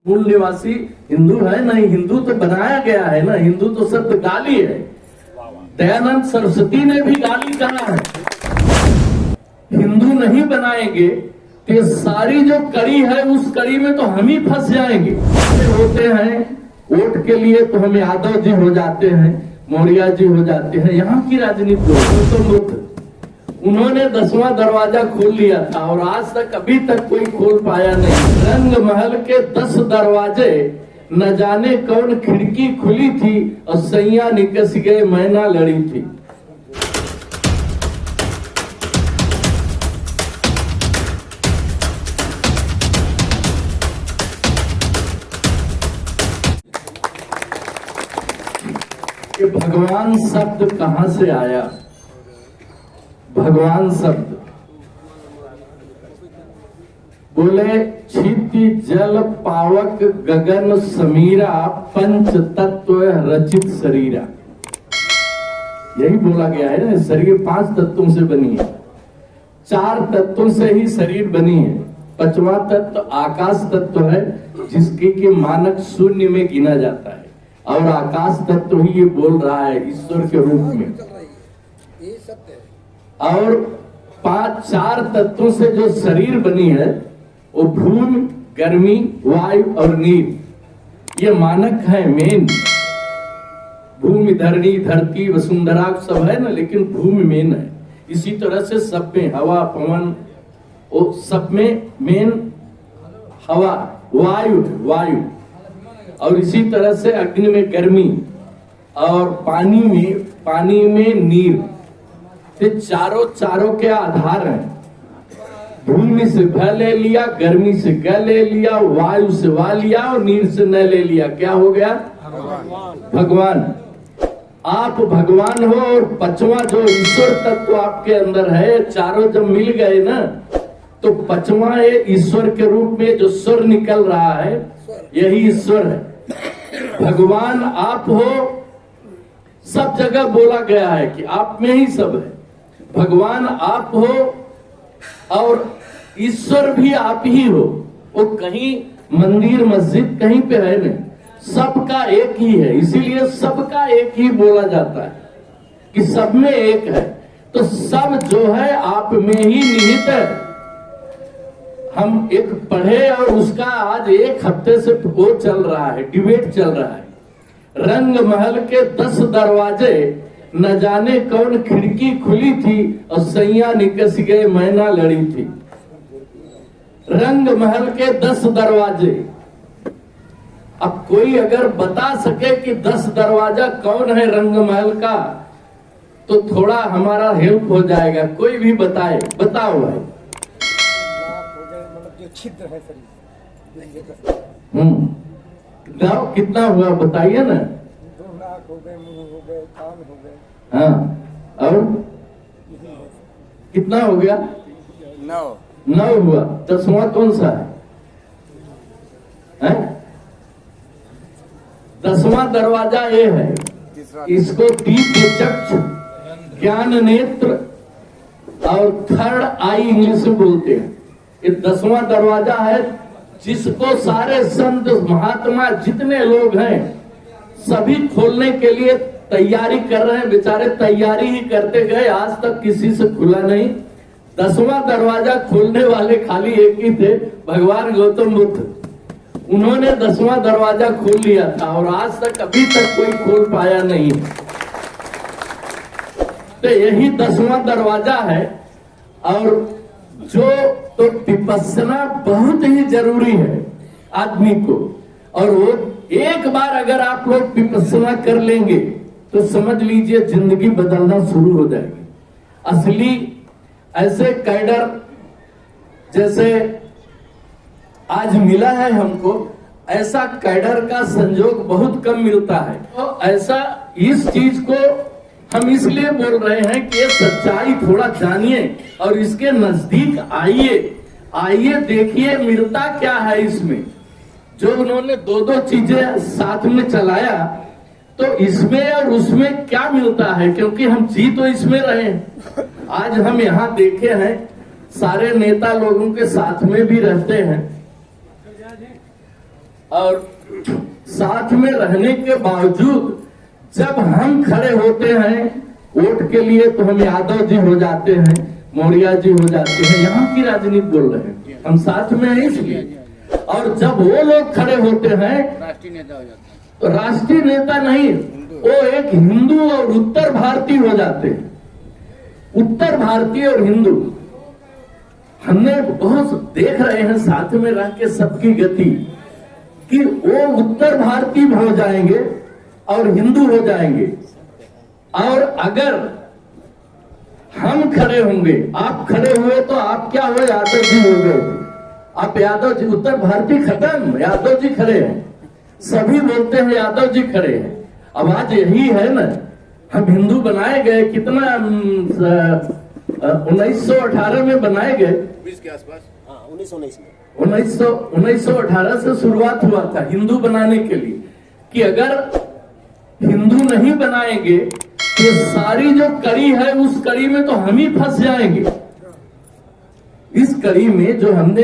मूल निवासी हिंदू है नहीं, हिंदू तो बनाया गया है ना, हिंदू तो शब्द गाली है। दयानंद सरस्वती ने भी गाली कहा है। हिंदू नहीं बनाएंगे तो ये सारी जो कड़ी है उस कड़ी में तो हम ही फंस जाएंगे। होते हैं वोट के लिए तो हम यादव जी हो जाते हैं, मौर्य जी हो जाते हैं। यहाँ की राजनीति गौतम बुद्ध उन्होंने 10वां दरवाजा खोल लिया था और आज तक अभी तक कोई खोल पाया नहीं। रंग महल के 10 दरवाजे न जाने कौन खिड़की खुली थी और सैया निकस गए मैना लड़ी थी। कि भगवान शब्द कहां से आया? भगवान शब्द बोले क्षिति जल पावक गगन समीरा पंच तत्व रचित शरीरा। यही बोला गया है ना, शरीर 5 तत्वों से बनी है, 4 तत्वों से ही शरीर बनी है। 5वां तत्व आकाश तत्व है जिसकी कि मानक शून्य में गिना जाता है और आकाश तत्व ही ये बोल रहा है ईश्वर के रूप में। और 4 तत्वों से जो शरीर बनी है वो भूमि, गर्मी, वायु और नीर, ये मानक है मेन। भूमि, धरती, वसुंधरा सब है ना, लेकिन भूमि मेन है। इसी तरह से सब में हवा, पवन, वो सब में मेन हवा, वायु और इसी तरह से अग्नि में गर्मी और पानी में नीर। चारों के आधार हैं। भूमि से भ ले लिया, गर्मी से ग ले लिया, वायु से वा लिया और नीर से न ले लिया। क्या हो गया? भगवान। आप भगवान हो और 5वां जो ईश्वर तत्व आपके अंदर है, चारों जब मिल गए ना तो 5वां ईश्वर के रूप में जो स्वर निकल रहा है यही ईश्वर है। भगवान आप हो, सब जगह बोला गया है कि आप में ही सब है। भगवान आप हो और ईश्वर भी आप ही हो। वो कहीं मंदिर मस्जिद कहीं पे है नहीं, सबका एक ही है। इसीलिए सबका एक ही बोला जाता है कि सब में एक है। तो सब जो है आप में ही निहित है। हम एक पढ़े और उसका आज 1 हफ्ते से वो चल रहा है, डिबेट चल रहा है। रंग महल के 10 दरवाजे न जाने कौन खिड़की खुली थी और सैया निकस गए मैना लड़ी थी। रंग महल के 10 दरवाजे। अब कोई अगर बता सके कि 10 दरवाजा कौन है रंग महल का तो थोड़ा हमारा हेल्प हो जाएगा। कोई भी बताए, बताओ भाई। छिद्र है शरीर। कितना हुआ बताइए ना। 2 लाख हो गए, मुंह हो गए, कान हो गए। हाँ, और कितना हो गया? 9 हुआ। 10वां कौन सा है? 10वां दरवाजा ये है, इसको दिव्य चक्षु, ज्ञान नेत्र और थर्ड आई इंग्लिश में बोलते हैं। ये 10वां दरवाजा है जिसको सारे संत महात्मा जितने लोग हैं सभी खोलने के लिए तैयारी कर रहे हैं। बेचारे तैयारी ही करते गए, आज तक किसी से खुला नहीं। 10वां दरवाजा खोलने वाले खाली एक ही थे, भगवान गौतम बुद्ध। उन्होंने 10वां दरवाजा खोल लिया था और आज तक अभी तक कोई खोल पाया नहीं। तो यही 10वां दरवाजा है। और जो तो विपस्सना बहुत ही जरूरी है आदमी को। और वो एक बार अगर आप लोग विपस्सना कर लेंगे तो समझ लीजिए जिंदगी बदलना शुरू हो जाएगी। असली ऐसे कैडर जैसे आज मिला है हमको, ऐसा कैडर का संजोग बहुत कम मिलता है। तो ऐसा इस चीज को हम इसलिए बोल रहे हैं कि ये सच्चाई थोड़ा जानिए और इसके नजदीक आइए देखिए मिलता क्या है इसमें। जो उन्होंने 2 चीजें साथ में चलाया तो इसमें और उसमें क्या मिलता है, क्योंकि हम जी तो इसमें रहे हैं। आज हम यहाँ देखे हैं सारे नेता लोगों के साथ में भी रहते हैं और साथ में रहने के बावजूद जब हम खड़े होते हैं वोट के लिए तो हम यादव जी हो जाते हैं, मौर्य जी हो जाते हैं, यहाँ की राजनीति बोल रहे हैं, हम साथ में हैं इसलिए। और जब वो लोग खड़े होते हैं राष्ट्रीय नेता हो जाता है। तो राष्ट्रीय नेता नहीं, वो एक हिंदू और उत्तर भारतीय हो जाते हैं। उत्तर भारतीय और हिंदू हमने बहुत देख रहे हैं साथ में रह के सबकी गति कि वो उत्तर भारतीय हो जाएंगे और हिंदू हो जाएंगे। और अगर हम खड़े होंगे, आप खड़े हुए तो आप क्या हुए, यादव जी हो गए। आप यादव जी, उत्तर भारतीय खत्म, यादव जी खड़े हैं, सभी बोलते हैं यादव जी खड़े हैं। अब आज यही है ना, हम हिंदू बनाए गए कितना 1918 में बनाए गए, 20 के आसपास, 1919 में 1918 से शुरुआत हुआ था हिंदू बनाने के लिए कि अगर हिंदू नहीं बनाएंगे तो सारी जो कड़ी है उस कड़ी में तो हम ही फंस जाएंगे। इस कड़ी में जो हमने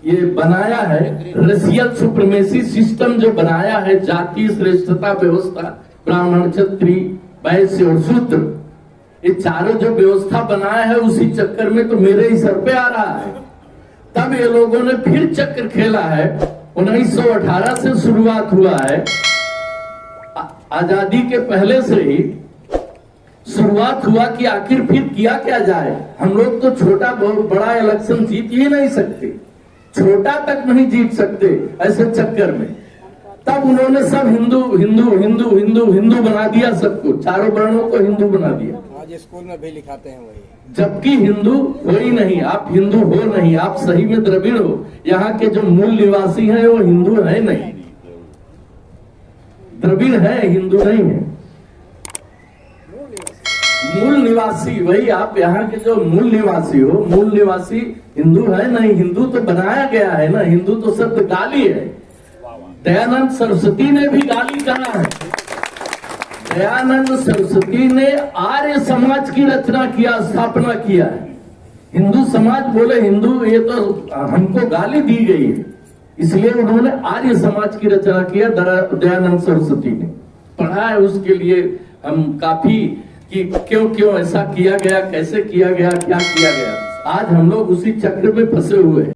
ये बनाया है रेशियल सुप्रीमेसी सिस्टम जो बनाया है, जातीय श्रेष्ठता व्यवस्था, ब्राह्मण क्षत्रिय वैश्य और शूद्र, ये चारों जो व्यवस्था बनाया है उसी चक्कर में तो मेरे ही सर पे आ रहा है। तब ये लोगों ने फिर चक्र खेला है, 1918 से शुरुआत हुआ है, आजादी के पहले से ही शुरुआत हुआ कि आखिर फिर किया क्या जाए। हम लोग तो छोटा बहुत बड़ा इलेक्शन जीत ही नहीं सकते, छोटा तक नहीं जीत सकते ऐसे चक्कर में। तब उन्होंने सब हिंदू हिंदू हिंदू हिंदू हिंदू बना दिया, सबको, चारों वर्णों को हिंदू बना दिया। आज स्कूल में भी लिखाते हैं वही, जबकि हिंदू हो ही नहीं, आप हिंदू हो नहीं, आप सही में द्रविड़ हो। यहाँ के जो मूल निवासी हैं वो हिंदू है नहीं, द्रविड़ है, हिंदू नहीं है। मूल निवासी वही आप यहाँ के जो मूल निवासी हो, मूल निवासी हिंदू है नहीं। हिंदू तो बनाया गया है ना, हिंदू तो शब्द गाली है। दयानंद सरस्वती ने भी गाली कहा है। दयानंद सरस्वती ने आर्य समाज की रचना किया, स्थापना किया है। हिंदू समाज बोले हिंदू, ये तो हमको गाली दी गई है, इसलिए उन्होंने आर्य समाज की रचना किया। दयानंद सरस्वती ने पढ़ा है, उसके लिए हम काफी कि क्यों क्यों ऐसा किया गया, कैसे किया गया, क्या किया गया। आज हम लोग उसी चक्र में फंसे हुए हैं।